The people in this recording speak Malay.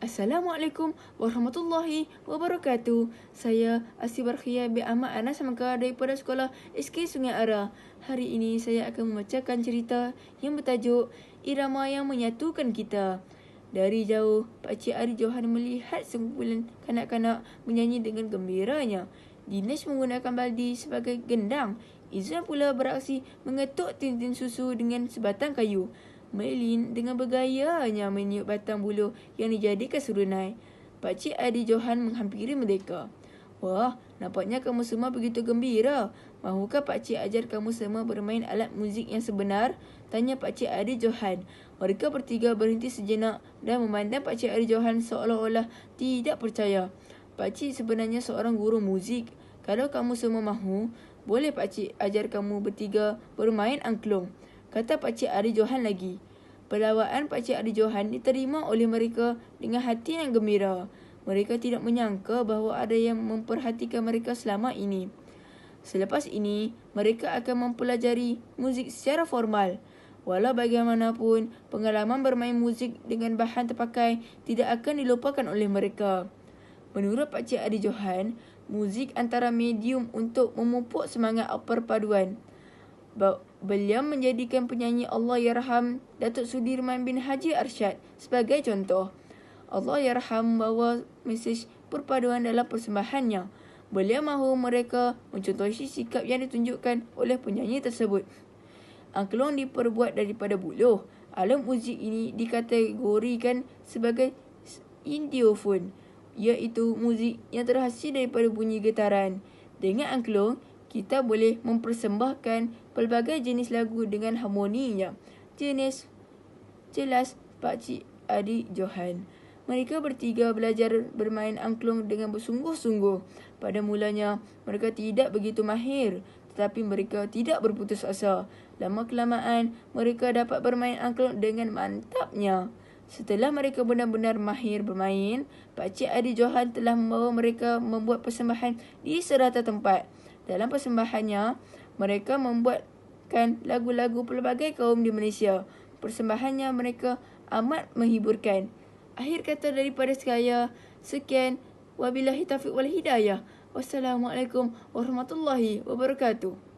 Assalamualaikum warahmatullahi wabarakatuh. Saya Asy Barkhia bin Ahmad Anas Mangka daripada Sekolah SK Sungai Ara. Hari ini saya akan membacakan cerita yang bertajuk Irama yang Menyatukan Kita. Dari jauh, Pakcik Ari Johan melihat sekumpulan kanak-kanak menyanyi dengan gembiranya. Dinesh menggunakan baldi sebagai gendang. Izwan pula beraksi mengetuk tintin susu dengan sebatang kayu. Merlin dengan bergayanya meniup batang buluh yang dijadikan serunai. Pakcik Adi Johan menghampiri mereka. Wah, nampaknya kamu semua begitu gembira. Mahukah Pakcik ajar kamu semua bermain alat muzik yang sebenar? Tanya Pakcik Adi Johan. Mereka bertiga berhenti sejenak dan memandang Pakcik Adi Johan seolah-olah tidak percaya. Pakcik sebenarnya seorang guru muzik. Kalau kamu semua mahu, boleh Pakcik ajar kamu bertiga bermain angklung, kata Pakcik Ari Johan lagi. Pelawaan Pakcik Ari Johan diterima oleh mereka dengan hati yang gembira. Mereka tidak menyangka bahawa ada yang memperhatikan mereka selama ini. Selepas ini, mereka akan mempelajari muzik secara formal. Walau bagaimanapun, pengalaman bermain muzik dengan bahan terpakai tidak akan dilupakan oleh mereka. Menurut Pakcik Ari Johan, muzik antara medium untuk memupuk semangat perpaduan. Beliau menjadikan penyanyi Allahyarham Datuk Sudirman bin Haji Arsyad sebagai contoh. Allahyarham membawa mesej perpaduan dalam persembahannya. Beliau mahu mereka mencontohi sikap yang ditunjukkan oleh penyanyi tersebut. Angklung diperbuat daripada buluh. Alat muzik ini dikategorikan sebagai Indiofon, iaitu muzik yang terhasil daripada bunyi getaran. Dengan angklung, kita boleh mempersembahkan pelbagai jenis lagu dengan harmoninya. Jelas Pakcik Adi Johan. Mereka bertiga belajar bermain angklung dengan bersungguh-sungguh. Pada mulanya, mereka tidak begitu mahir, tetapi mereka tidak berputus asa. Lama-kelamaan, mereka dapat bermain angklung dengan mantapnya. Setelah mereka benar-benar mahir bermain, Pakcik Adi Johan telah membawa mereka membuat persembahan di serata tempat. Dalam persembahannya, mereka membuatkan lagu-lagu pelbagai kaum di Malaysia. Persembahannya mereka amat menghiburkan. Akhir kata daripada saya, sekian. Wabillahi taufiq wal hidayah. Wassalamualaikum warahmatullahi wabarakatuh.